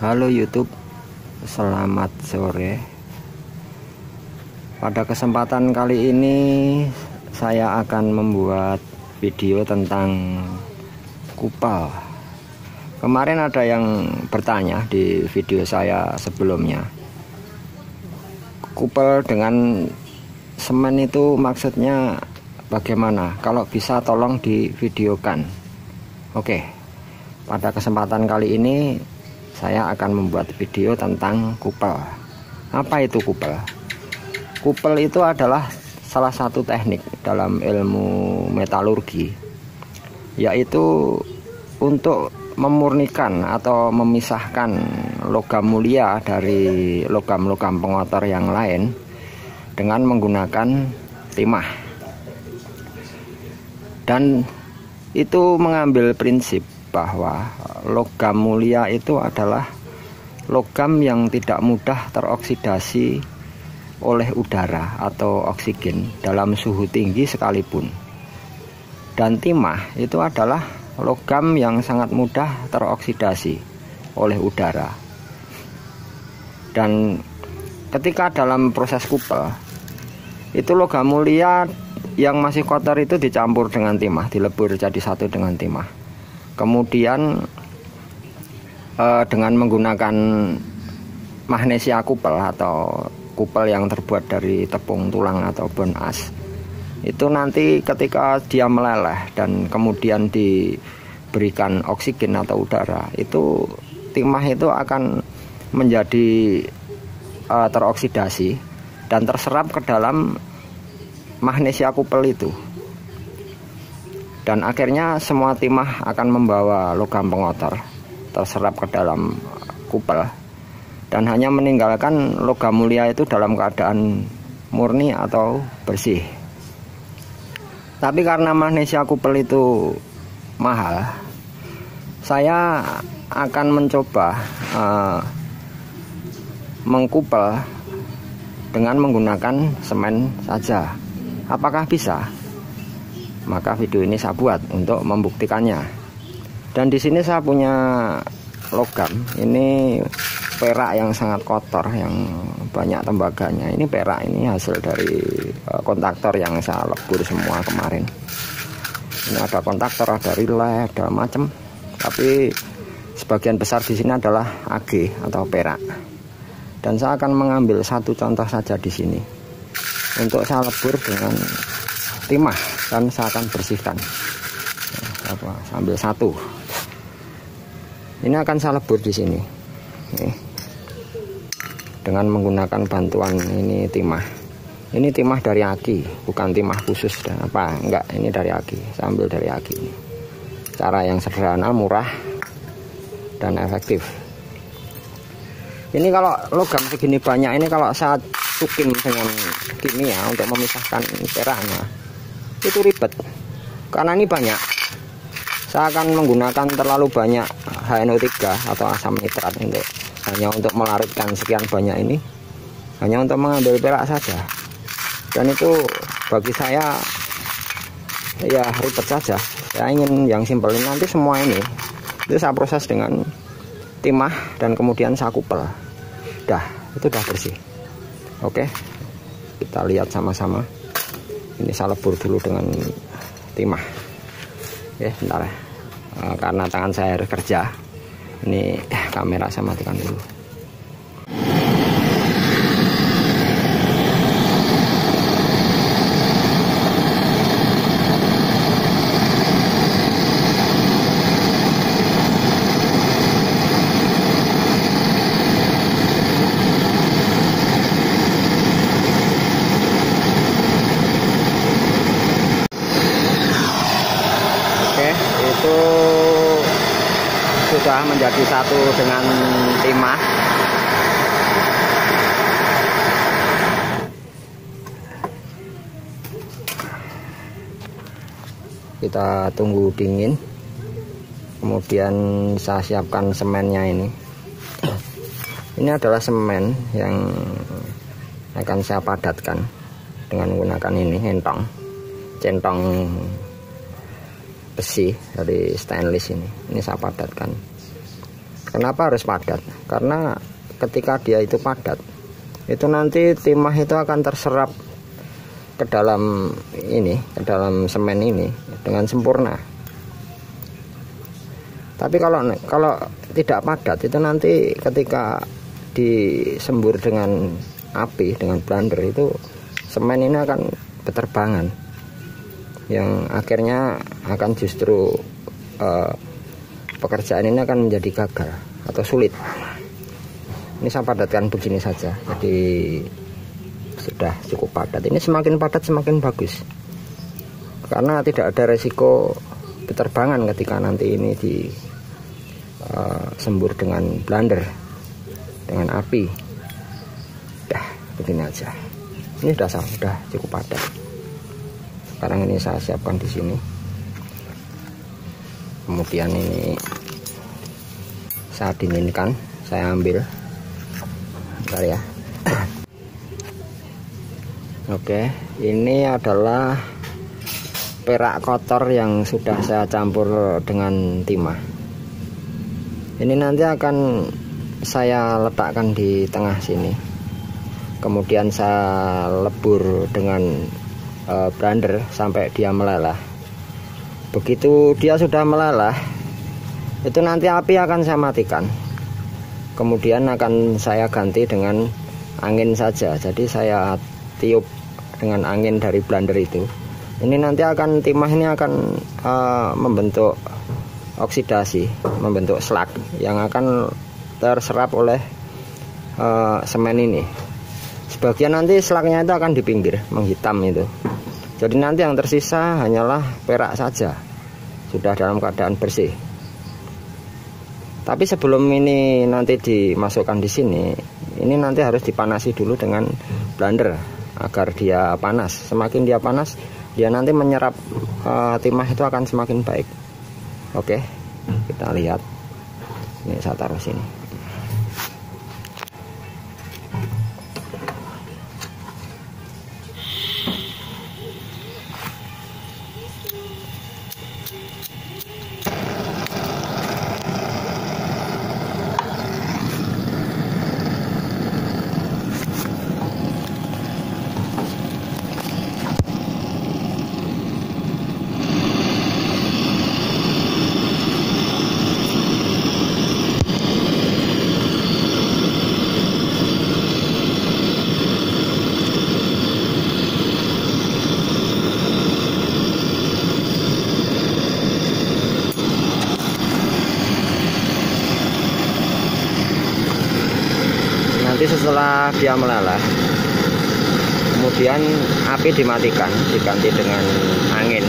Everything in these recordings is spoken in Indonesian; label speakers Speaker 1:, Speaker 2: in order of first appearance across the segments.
Speaker 1: Halo YouTube, selamat sore. Pada kesempatan kali ini saya akan membuat video tentang kupal. Kemarin ada yang bertanya di video saya sebelumnya, kupal dengan semen itu maksudnya bagaimana? Kalau bisa tolong divideokan. Oke, pada kesempatan kali ini saya akan membuat video tentang kupal. Apa itu kupal? Kupal itu adalah salah satu teknik dalam ilmu metalurgi, yaitu untuk memurnikan atau memisahkan logam mulia dari logam-logam pengotor yang lain dengan menggunakan timah. Dan itu mengambil prinsip bahwa logam mulia itu adalah logam yang tidak mudah teroksidasi oleh udara atau oksigen dalam suhu tinggi sekalipun. Dan timah itu adalah logam yang sangat mudah teroksidasi oleh udara. Dan ketika dalam proses kupal, itu logam mulia yang masih kotor itu dicampur dengan timah, dilebur jadi satu dengan timah. Kemudian dengan menggunakan magnesia kupal atau kupal yang terbuat dari tepung tulang atau bone ash, itu nanti ketika dia meleleh dan kemudian diberikan oksigen atau udara, itu timah itu akan menjadi teroksidasi dan terserap ke dalam magnesia kupal itu. Dan akhirnya semua timah akan membawa logam pengotor terserap ke dalam kupal, dan hanya meninggalkan logam mulia itu dalam keadaan murni atau bersih. Tapi karena magnesia kupal itu mahal, saya akan mencoba mengkupal dengan menggunakan semen saja. Apakah bisa? Maka video ini saya buat untuk membuktikannya. Dan di sini saya punya logam. Ini perak yang sangat kotor, yang banyak tembaganya. Ini perak, ini hasil dari kontaktor yang saya lebur semua kemarin. Ini ada kontaktor, ada relay, ada macam. Tapi sebagian besar di sini adalah AG atau perak. Dan saya akan mengambil satu contoh saja di sini untuk saya lebur dengan timah, dan saya akan bersihkan. Sambil satu. Ini akan saya lebur di sini. Dengan menggunakan bantuan ini timah. Ini timah dari Aki, bukan timah khusus dan apa, enggak, ini dari Aki. Saya ambil dari Aki. Cara yang sederhana, murah, dan efektif. Ini kalau logam segini banyak ini, kalau saya tukin dengan kimia untuk memisahkan peraknya, itu ribet karena ini banyak. Saya akan menggunakan terlalu banyak HNO3 atau asam nitrat hanya untuk melarutkan sekian banyak ini, hanya untuk mengambil perak saja. Dan itu bagi saya ya ribet saja. Saya ingin yang simpel. Nanti semua ini itu saya proses dengan timah dan kemudian saya kupal. Itu udah bersih. Oke, kita lihat sama-sama. Ini saya lebur dulu dengan timah. Ya, bentar ya. Karena tangan saya harus kerja. Ini kamera saya matikan dulu. Itu sudah menjadi satu dengan timah. Kita tunggu dingin, kemudian saya siapkan semennya. Ini adalah semen yang akan saya padatkan dengan menggunakan ini centong besi dari stainless ini saya padatkan. Kenapa harus padat? Karena ketika dia itu padat, itu nanti timah itu akan terserap ke dalam ini, ke dalam semen ini dengan sempurna. Tapi kalau tidak padat, itu nanti ketika disembur dengan api, dengan blender, itu semen ini akan berterbangan, yang akhirnya akan justru pekerjaan ini akan menjadi gagal atau sulit. Ini saya padatkan begini saja, jadi sudah cukup padat. Ini semakin padat semakin bagus, karena tidak ada resiko berterbangan ketika nanti ini disembur dengan blender, dengan api. Dah begini aja. Ini sudah cukup padat. Sekarang ini saya siapkan di sini. Kemudian ini saya dinginkan, saya ambil. Bentar ya. Oke, ini adalah perak kotor yang sudah saya campur dengan timah. Ini nanti akan saya letakkan di tengah sini. Kemudian saya lebur dengan blender sampai dia meleleh. Begitu dia sudah meleleh, itu nanti api akan saya matikan. Kemudian akan saya ganti dengan angin saja. Jadi saya tiup dengan angin dari blender itu. Ini nanti timah ini akan membentuk oksidasi, membentuk slag yang akan terserap oleh semen ini. Sebagian nanti slagnya itu akan di pinggir, menghitam itu. Jadi nanti yang tersisa hanyalah perak saja, sudah dalam keadaan bersih. Tapi sebelum ini nanti dimasukkan di sini, ini nanti harus dipanasi dulu dengan blender agar dia panas. Semakin dia panas, dia nanti menyerap timah itu akan semakin baik. Oke, kita lihat. Ini saya taruh sini. Nanti setelah dia meleleh, kemudian api dimatikan, diganti dengan angin.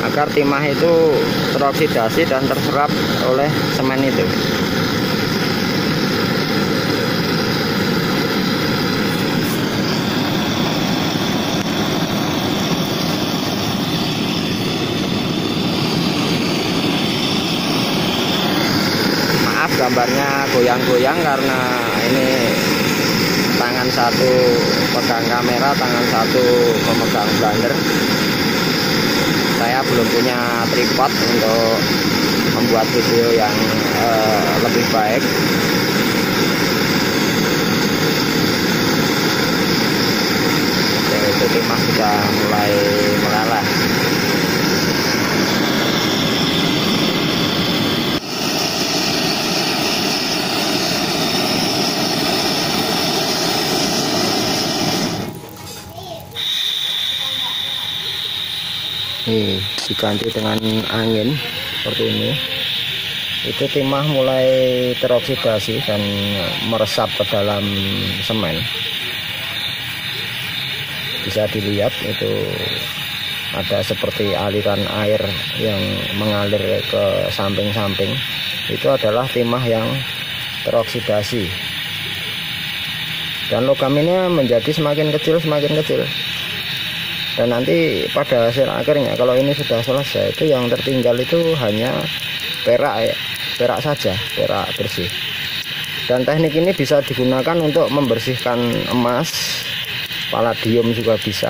Speaker 1: Agar timah itu teroksidasi dan terserap oleh semen itu. Gambarnya goyang-goyang karena ini tangan satu pegang kamera, tangan satu memegang blender. Saya belum punya tripod untuk membuat video yang lebih baik. Itu timah sudah mulai meleleh. Nih, diganti dengan angin seperti ini, itu timah mulai teroksidasi dan meresap ke dalam semen. Bisa dilihat itu ada seperti aliran air yang mengalir ke samping-samping. Itu adalah timah yang teroksidasi, dan logam ini menjadi semakin kecil, semakin kecil. Dan nanti pada hasil akhirnya, kalau ini sudah selesai, itu yang tertinggal itu hanya perak saja, perak bersih. Dan teknik ini bisa digunakan untuk membersihkan emas, palladium juga bisa.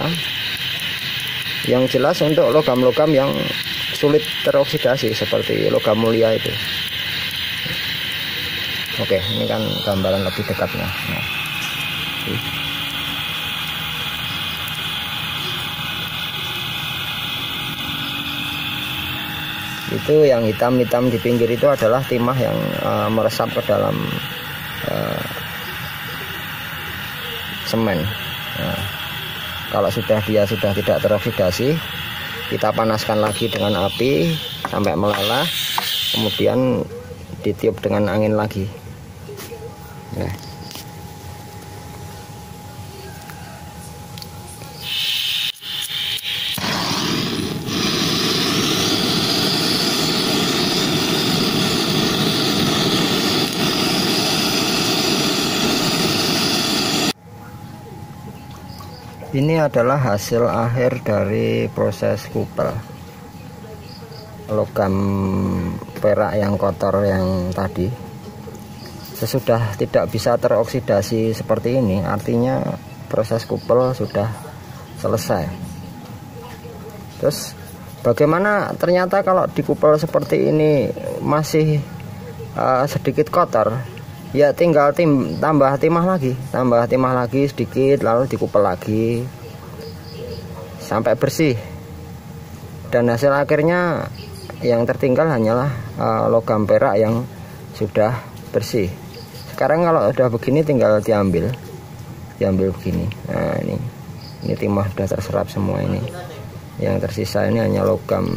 Speaker 1: Yang jelas untuk logam-logam yang sulit teroksidasi seperti logam mulia itu. Oke, ini kan gambaran lebih dekatnya. Nah, itu yang hitam-hitam di pinggir itu adalah timah yang meresap ke dalam semen. Nah, kalau dia sudah tidak teroksidasi, kita panaskan lagi dengan api sampai meleleh, kemudian ditiup dengan angin lagi. Nah. Ini adalah hasil akhir dari proses kupel logam perak yang kotor yang tadi. Sesudah tidak bisa teroksidasi seperti ini, artinya proses kupel sudah selesai. Terus bagaimana ternyata kalau dikupel seperti ini masih sedikit kotor? Ya tinggal tambah timah lagi sedikit, lalu dikupel lagi sampai bersih. Dan hasil akhirnya yang tertinggal hanyalah logam perak yang sudah bersih. Sekarang kalau udah begini tinggal diambil begini. Nah ini timah sudah terserap semua ini. Yang tersisa ini hanya logam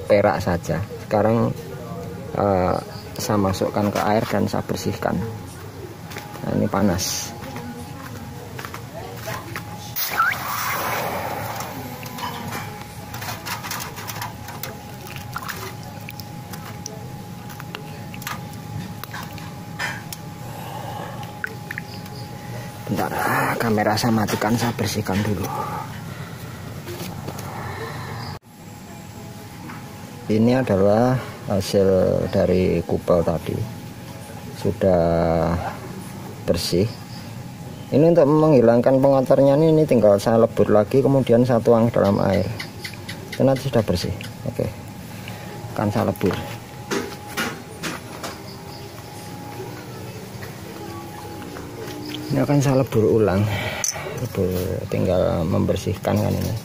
Speaker 1: perak saja. Sekarang saya masukkan ke air dan saya bersihkan. Nah, ini panas. Bentar, kamera saya matikan, saya bersihkan dulu. Ini adalah hasil dari kupel tadi, sudah bersih. Ini untuk menghilangkan pengotornya ini tinggal saya lebur lagi, kemudian saya tuang dalam air. Dan nanti sudah bersih. Oke, akan saya lebur. Ini akan saya lebur ulang, tinggal membersihkan kan ini.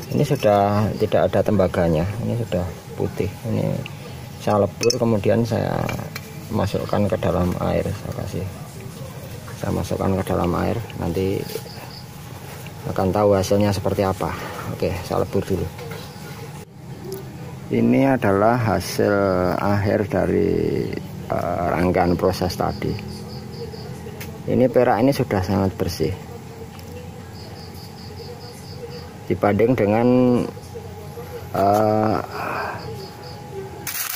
Speaker 1: Ini sudah tidak ada tembaganya, ini sudah putih. Ini saya lebur, kemudian saya masukkan ke dalam air. Saya masukkan ke dalam air, nanti akan tahu hasilnya seperti apa. Oke, saya lebur dulu. Ini adalah hasil akhir dari rangkaian proses tadi. Ini perak ini sudah sangat bersih dibanding dengan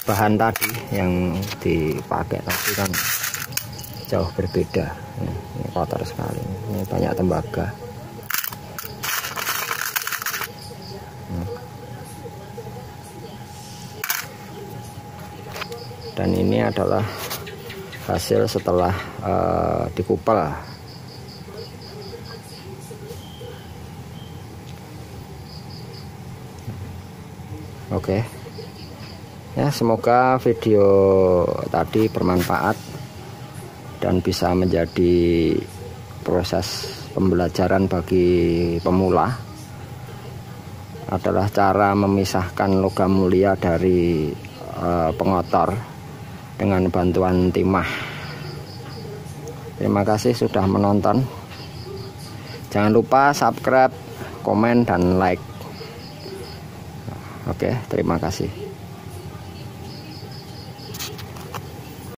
Speaker 1: bahan tadi yang dipakai tadi kan jauh berbeda. Ini kotor sekali, ini banyak tembaga. Dan ini adalah hasil setelah dikupel. Oke. Ya, semoga video tadi bermanfaat dan bisa menjadi proses pembelajaran bagi pemula. Adalah cara memisahkan logam mulia dari pengotor dengan bantuan timah. Terima kasih sudah menonton. Jangan lupa subscribe, komen, dan like. Oke, terima kasih.